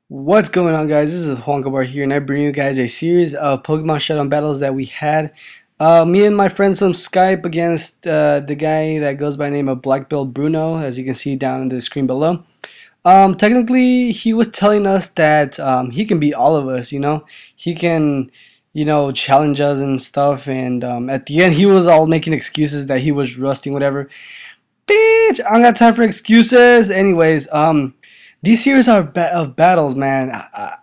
What's going on, guys? This is TheJuancaBar here, and I bring you guys a series of Pokemon Showdown battles that we had. Me and my friends on Skype against the guy that goes by the name of Black Belt Bruno, as you can see down in the screen below. Technically, he was telling us that he can beat all of us, He can, challenge us and stuff, and at the end, he was all making excuses that he was rusting, whatever. Bitch, I don't got time for excuses. Anyways, these series are of battles, man.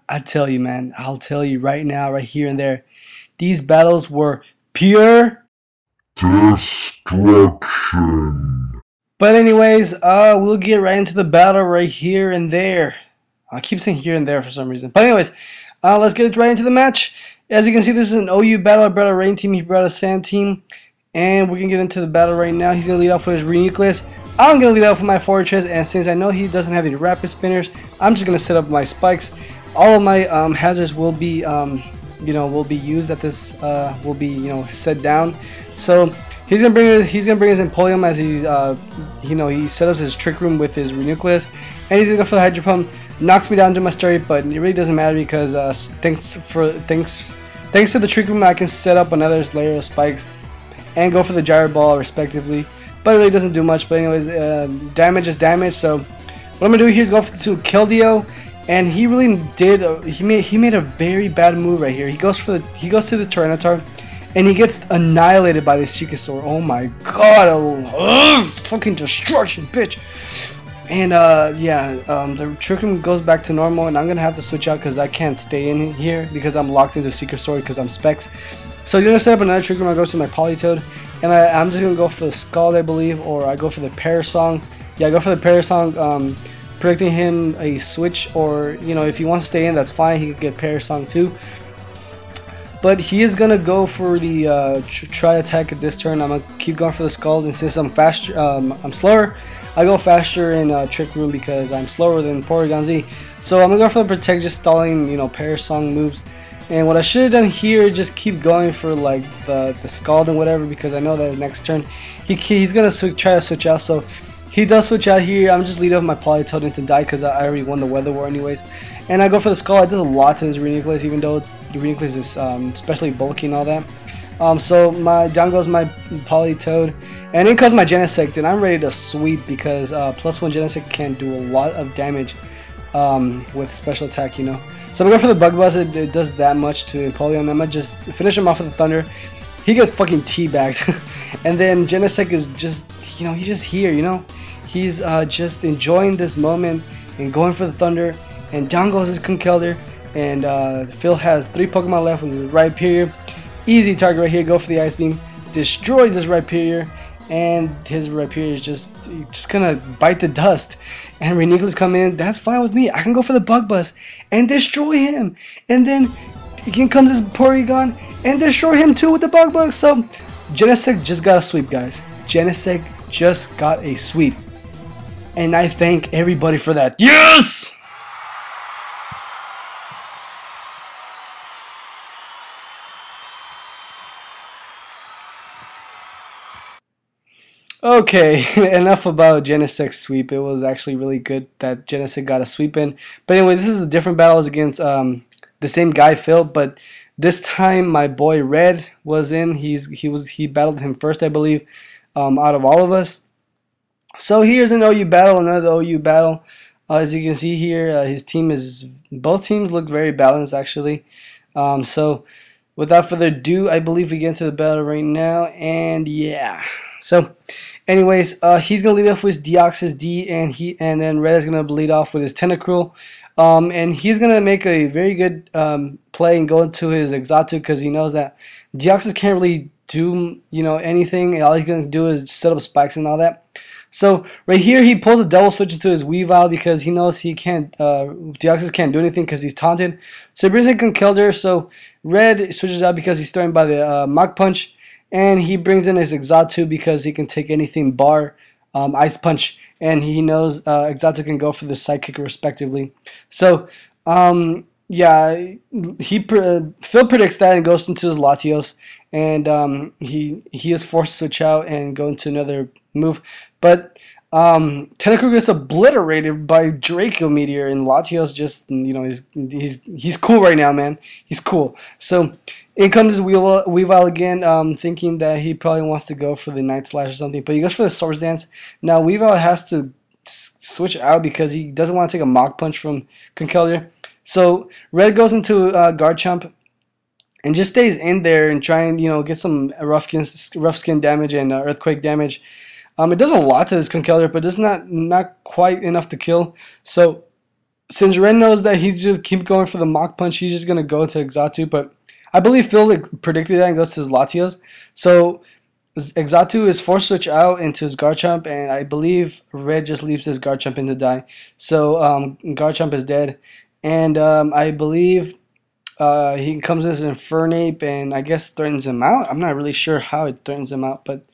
I tell you, man. I'll tell you right now, right here and there. These battles were pure destruction. But anyways, we'll get right into the battle right here and there. I keep saying here and there for some reason. But anyways, let's get right into the match. As you can see, this is an OU battle. I brought a rain team. He brought a sand team. And we're going to get into the battle right now. He's going to lead off with his Renucleus. I'm going to lead off with my Fortress, and since I know he doesn't have any Rapid Spinners, I'm just going to set up my spikes. All of my hazards will be, will be used at this, will be, set down. So he's going to bring his Empoleon as he's, he set up his Trick Room with his Renucleus, and he's going to go for the Hydro Pump. Knocks me down to my story, but it really doesn't matter because thanks to the Trick Room, I can set up another layer of spikes and go for the Gyro Ball respectively. But it really doesn't do much. But anyways, damage is damage. So what I'm gonna do here is go to Keldeo, and he really did. He made a very bad move right here. He goes to the Tyranitar, and he gets annihilated by the Secret-Sword. Oh my god! Fucking destruction, bitch. And the Trick Room goes back to normal, and I'm gonna have to switch out because I can't stay in here because I'm locked into Secret-Sword because I'm Specs. So he's gonna set up another Trick Room. I go to my Politoed, and I'm just gonna go for the Scald, I believe, or I go for the Parasong. Yeah, I go for the Parasong, predicting him a switch, or if he wants to stay in, that's fine. He could get Parasong too. But he is gonna go for the try attack at this turn. I'm gonna keep going for the Scald, and since I'm faster, I'm slower. I go faster in Trick Room because I'm slower than Porygon Z. So I'm gonna go for the Protect, just stalling, Parasong moves. And what I should have done here is just keep going for like the Scald and whatever, because I know that next turn he's gonna try to switch out. So he does switch out here. I'm just leading off my Politoed into die because I already won the Weather War anyways. And I go for the Scald. I did a lot to this Renucleus, even though the Renucleus is especially bulky and all that. So down goes my Politoed, and in comes my Genesect, and I'm ready to sweep because +1 Genesect can do a lot of damage with special attack, So I'm going for the Bug Buzz. It does that much to Empoleon. I'm going to just finish him off with the Thunder. He gets fucking teabagged. And then Genesect is just, he's just here, He's just enjoying this moment and going for the Thunder. And down goes his Conkeldurr. And Phil has 3 Pokemon left with his Rhyperior. Easy target right here. Go for the Ice Beam. Destroys his Rhyperior. And his Rhyperior is just gonna bite the dust. And Renucleus come in. That's fine with me. I can go for the Bug Buzz and destroy him. And then again comes this Porygon and destroy him too with the Bug Buzz. So Genesect just got a sweep, guys. Genesect just got a sweep. And I thank everybody for that. Yes! Okay, enough about Genesect's sweep. It was actually really good that Genesect got a sweep in. But anyway, this is a different battle. It was against the same guy, Phil, but this time my boy Red was in. He battled him first, I believe, out of all of us. So here's an OU battle, another OU battle. As you can see here, both teams look very balanced actually. So without further ado, I believe we get into the battle right now, and yeah. So anyways, he's gonna lead off with Deoxys D, and then Red is gonna lead off with his Tentacruel, and he's gonna make a very good play and go into his Exatu because he knows that Deoxys can't really do anything. All he's gonna do is set up spikes and all that. So right here he pulls a double switch into his Weavile because he knows he can't. Deoxys can't do anything because he's taunted. So he brings in Conkeldurr. So Red switches out because he's threatened by the Mach Punch. And he brings in his Exatu because he can take anything bar Ice Punch, and he knows Exatu can go for the Psychic respectively. So yeah, Phil predicts that and goes into his Latios, and he is forced to switch out and go into another move. But Tentacle gets obliterated by Draco Meteor, and Latios just, he's cool right now, man. He's cool. So in comes Weavile again, thinking that he probably wants to go for the Night Slash or something, but he goes for the Swords Dance. Now Weavile has to switch out because he doesn't want to take a Mach Punch from Conkeldurr. So Red goes into Garchomp and just stays in there and try and get some rough skin damage and earthquake damage. It does a lot to this Conkeldurr, but it's not quite enough to kill. So since Ren knows that he just keep going for the Mach Punch, he's just gonna go into Exatu. But I believe Phil predicted that and goes to his Latios. So Exatu is forced to switch out into his Garchomp, and I believe Red just leaves his Garchomp in to die. So Garchomp is dead, and I believe he comes in as an Infernape and I guess threatens him out. I'm not really sure how it threatens him out, but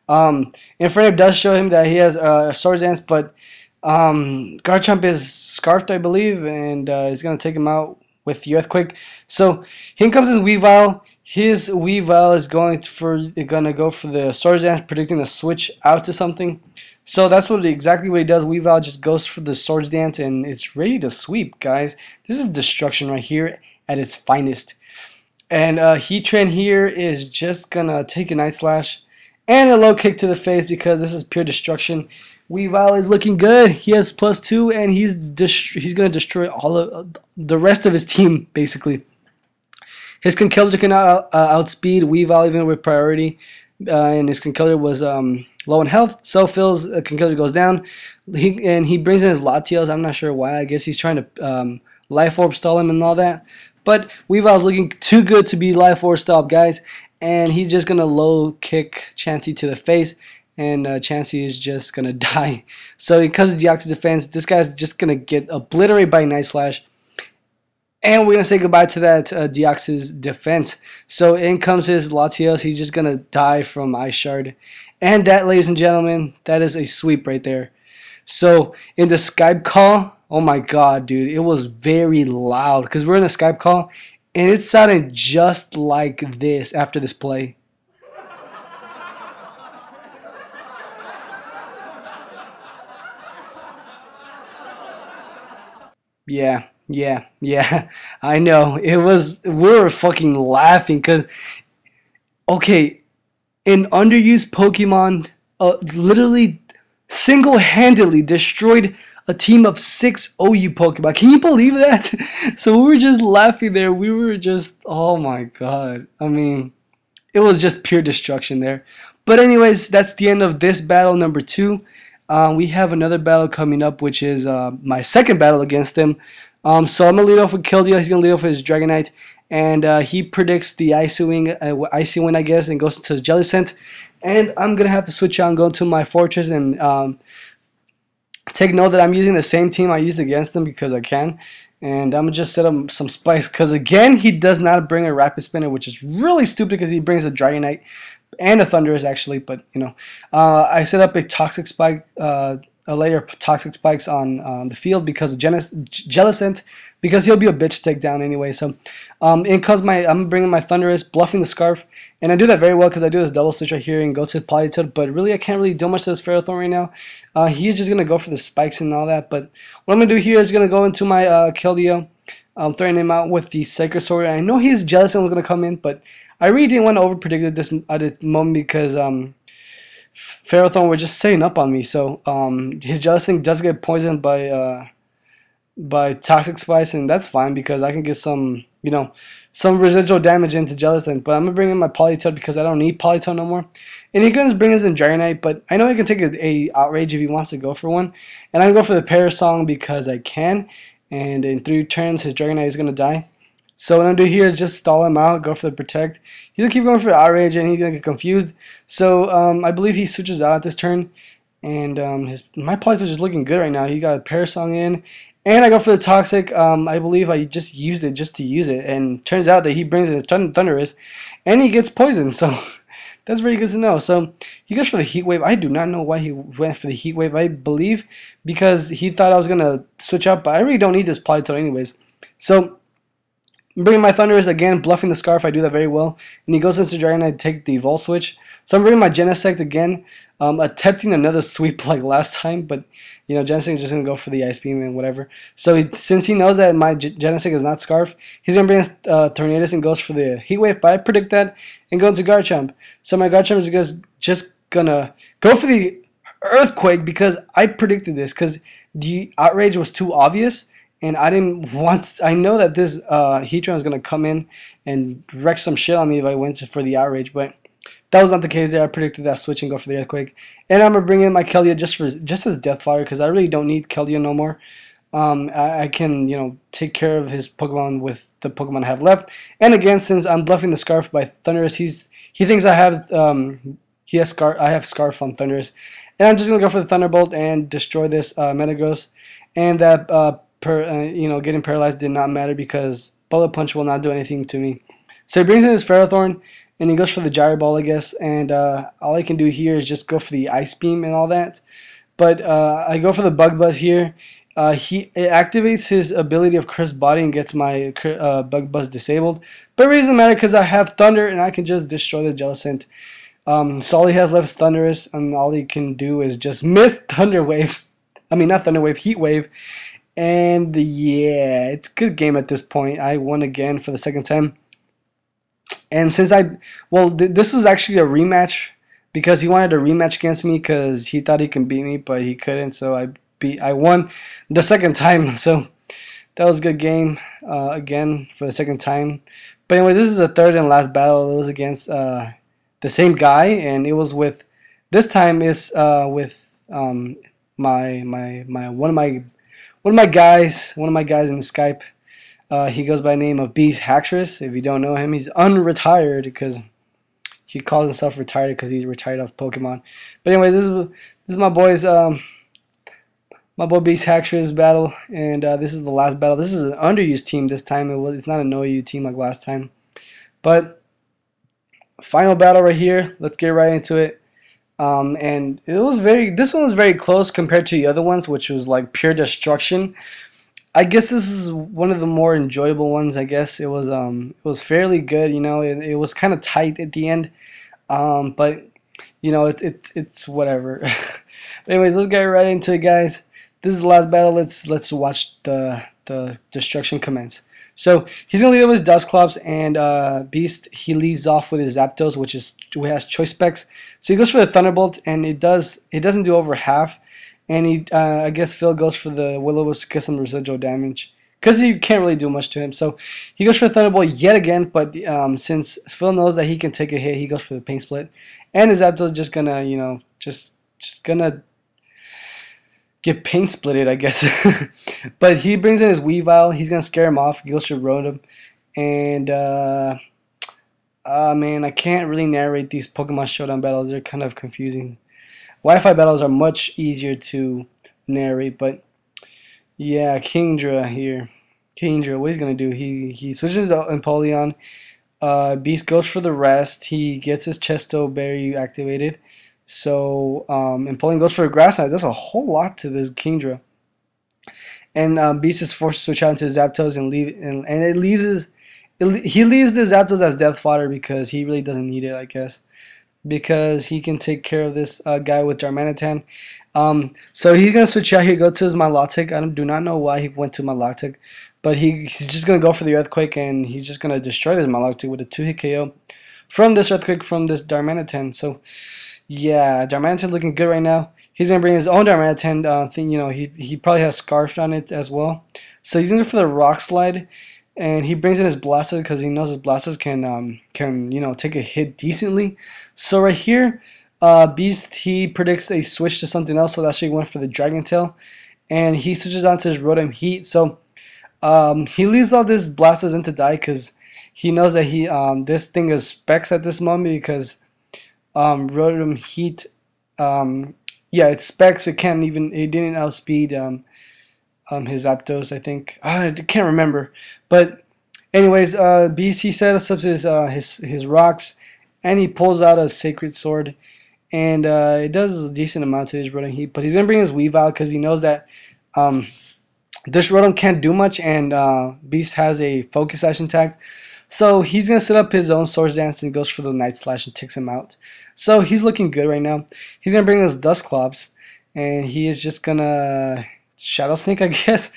Infernape does show him that he has a Swords Dance, but Garchomp is scarfed, I believe, and he's going to take him out with the Earthquake. So here comes his Weavile. His Weavile is going to go for the Swords Dance, predicting a switch out to something. So that's exactly what he does. Weavile just goes for the Swords Dance, and it's ready to sweep, guys. This is destruction right here at its finest. And Heatran here is just going to take a Night Slash and a low kick to the face because this is pure destruction. Weavile is looking good. He has +2, and he's going to destroy all of the rest of his team, basically. His Conkeldurr can outspeed Weavile even with priority, and his Conkeldurr was low in health, so Phil's Conkeldurr goes down. He brings in his Latios. I'm not sure why. I guess he's trying to Life Orb stall him and all that. But Weavile's looking too good to be Life Orb stalled, guys. And he's just going to low kick Chansey to the face. And Chansey is just going to die. So because of Deoxys defense, this guy's just going to get obliterated by Night Slash. And we're going to say goodbye to that Deoxys defense. So in comes his Latios. He's just going to die from Ice Shard. And that, ladies and gentlemen, that is a sweep right there. So in the Skype call, oh my god, dude, it was very loud. Because we're in a Skype call. And it sounded just like this after this play. Yeah. I know. We were fucking laughing because, okay, an underused Pokemon literally single-handedly destroyed a team of 6 OU Pokemon. Can you believe that? So we were just laughing there. We were just, oh my god. I mean, it was just pure destruction there. But anyways, that's the end of this battle number 2. We have another battle coming up, which is my second battle against him. So I'm going to lead off with Keldeo. He's going to lead off with his Dragonite. And he predicts the Icy Wind, I guess, and goes to his Jellicent. And I'm going to have to switch out and go to my Fortress and take note that I'm using the same team I used against him because I can. And I'm going to just set up some spikes because, again, he does not bring a Rapid Spinner, which is really stupid because he brings a Dragonite and a Thundurus, actually. But, I set up a Toxic Spike, a layer of Toxic Spikes on the field because of Jellicent, because he'll be a bitch to take down anyway. So in comes I'm bringing my Thundurus, bluffing the Scarf, and I do that very well because I do this double switch right here and go to the Politoed, but really I can't really do much to this Ferrothorn right now. He's just going to go for the spikes and all that, but what I'm going to do here is going to go into my Keldeo, throwing him out with the Sacred Sword. I know his Jellicent was going to come in, but I really didn't want to overpredict it this at the moment because Ferrothorn were just setting up on me. So his Jellicent does get poisoned by Toxic Spice, and that's fine because I can get some, some residual damage into Jellicent. But I'm gonna bring in my Politoed because I don't need Politoed no more. And he can bring us in Dragonite, but I know he can take a Outrage if he wants to go for one. And I'm gonna go for the Parasong because I can. And in 3 turns, his Dragonite is gonna die. So what I'm gonna do here is just stall him out, go for the Protect. He's gonna keep going for the Outrage, and he's gonna get confused. So I believe he switches out this turn. And my Politoed is just looking good right now. He got a Parasong in. And I go for the Toxic. I believe I just used it just to use it. And turns out that he brings in his Thundurus. And he gets poisoned. So that's very good to know. So he goes for the Heat Wave. I do not know why he went for the Heat Wave. I believe because he thought I was going to switch out. But I really don't need this Politoed anyways. So I'm bringing my Thunderous again, bluffing the Scarf. I do that very well. And he goes into Dragon. I take the Volt Switch. So I'm bringing my Genesect again, attempting another sweep like last time. But, you know, Genesect is just going to go for the Ice Beam and whatever. So since he knows that my Genesect is not Scarf, he's going to bring Tornadus and goes for the Heat Wave. But I predict that and go into Garchomp. So my Garchomp is just going to go for the Earthquake because I predicted this because the Outrage was too obvious. And I didn't want. I know that this Heatran is gonna come in and wreck some shit on me if I went for the Outrage, but that was not the case there. I predicted that switch and go for the Earthquake. And I'm gonna bring in my Kelia just as Death Fire because I really don't need Kelia no more. I can take care of his Pokemon with the Pokemon I have left. And again, since I'm bluffing the Scarf by Thunderous, he thinks I have I have Scarf on Thunderous, and I'm just gonna go for the Thunderbolt and destroy this Metagross, and that. Getting paralyzed did not matter because Bullet Punch will not do anything to me. So he brings in his Ferrothorn, and he goes for the Gyro Ball, I guess. And all I can do here is just go for the Ice Beam and all that. But I go for the Bug Buzz here. It activates his ability of Crisp Body and gets my Bug Buzz disabled. But it doesn't matter because I have Thunder, and I can just destroy the Jellicent. So all he has left is Thunderous, and all he can do is just miss Thunder Wave. I mean, not Thunder Wave, Heat Wave. And yeah, it's a good game at this point. I won again for the second time. And since this was actually a rematch because he wanted a rematch against me because he thought he can beat me, but he couldn't. So I won the second time. So that was a good game again for the second time. But anyway, this is the third and last battle. It was against the same guy, and it was with this time is with one of my guys in the Skype. He goes by the name of Beast Haxorus. If you don't know him, he's unretired because he calls himself retired because he's retired off Pokemon. But anyway, this is my boy's my boy Beast Haxorus battle, and this is the last battle. This is an underused team this time. It's not a no-U team like last time. But final battle right here. Let's get right into it. And this one was very close compared to the other ones, which was like pure destruction. I guess this is one of the more enjoyable ones. I guess it was fairly good. It was kind of tight at the end, but it's whatever. Anyways, let's get right into it, guys. This is the last battle. Let's watch the destruction commence. So he's gonna lead up with his Dusclops, and Beast he leads off with his Zapdos, which has Choice Specs. So he goes for the Thunderbolt, and it doesn't do over half. And I guess Phil goes for the Will-O-Wisp to get some residual damage because he can't really do much to him. So he goes for the Thunderbolt yet again, but since Phil knows that he can take a hit, he goes for the Pain Split, and his Zapdos is just gonna just gonna get paint splitted, I guess. But he brings in his Weavile. He's gonna scare him off. He goes to Rotom, and man, I can't really narrate these Pokemon Showdown battles. They're kind of confusing. Wi-Fi battles are much easier to narrate, but yeah, Kingdra here. Kingdra, what he's gonna do? He switches out Empoleon. Beast goes for the rest. He gets his Chesto Berry activated. So Empoleon goes for a Grass Knot. That's a whole lot to this Kingdra. And Beast is forced to switch out into Zapdos he leaves the Zapdos as death fodder because he really doesn't need it, I guess, because he can take care of this guy with Darmanitan. So he's gonna switch out here, go to his Milotic. I do not know why he went to Milotic, but he's just gonna go for the Earthquake, and he's just gonna destroy this Milotic with a 2-hit KO from this Earthquake from this Darmanitan. So yeah, Darmanitan looking good right now. He's gonna bring his own Darmanitan thing. He probably has Scarfed on it as well. So he's gonna go for the Rock Slide, and he brings in his Blastoise because he knows his Blastoise can take a hit decently. So right here, Beast he predicts a switch to something else. So that's why he went for the Dragon Tail, and he switches on to his Rotom Heat. So he leaves all this Blastoise in to die because he knows that this thing is specs at this moment because Rotom Heat. Yeah, it's specs. It didn't outspeed his Zapdos, I think. I can't remember. But anyways, Beast he sets up his rocks, and he pulls out a Sacred Sword, and it does a decent amount to his Rotom Heat. But he's gonna bring his Weavile because he knows that This Rotom can't do much, and Beast has a Focus Sash intact. So he's going to set up his own Swords Dance and goes for the Night Slash and takes him out. So he's looking good right now. He's going to bring us Dusclops, and he is just going to Shadow Sneak, I guess.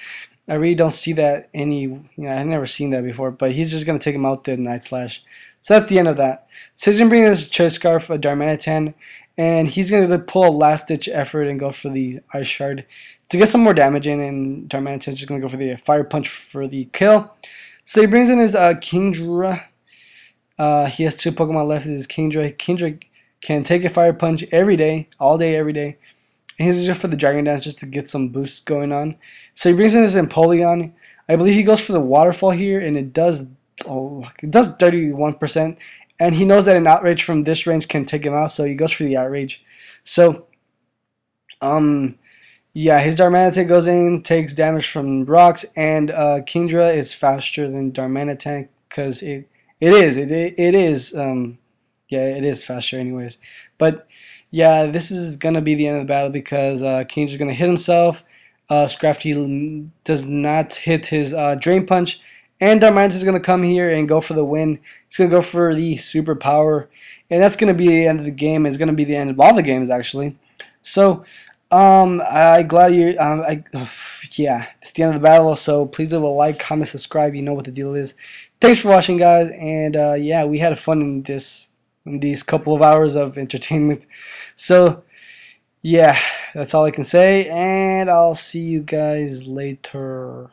I really don't see that I've never seen that before, but he's just going to take him out the Night Slash. So that's the end of that. So he's going to bring us Choice Scarf, a Darmanitan, and he's going to pull a last-ditch effort and go for the Ice Shard to get some more damage in, and Darmanitan's just going to go for the Fire Punch for the kill. So he brings in his Kingdra. He has 2 Pokemon left. His Kingdra. Kingdra can take a Fire Punch every day, all day, every day. And he's just for the Dragon Dance just to get some boosts going on. So he brings in his Empoleon. I believe he goes for the Waterfall here, and it does 31%. And he knows that an Outrage from this range can take him out, so he goes for the Outrage. So, yeah, his Darmanitan goes in, takes damage from rocks, and Kingdra is faster than Darmanitan because it is faster anyways. But yeah, this is gonna be the end of the battle because Kendra's gonna hit himself. Scrafty does not hit his Drain Punch, and Darmanitan's gonna come here and go for the win. He's gonna go for the Super Power, and that's gonna be the end of the game. It's gonna be the end of all the games actually. So I'm glad you yeah, it's the end of the battle. So please leave a like, comment, subscribe. You know what the deal is. Thanks for watching, guys, and yeah, we had fun in these couple of hours of entertainment. So yeah, that's all I can say, and I'll see you guys later.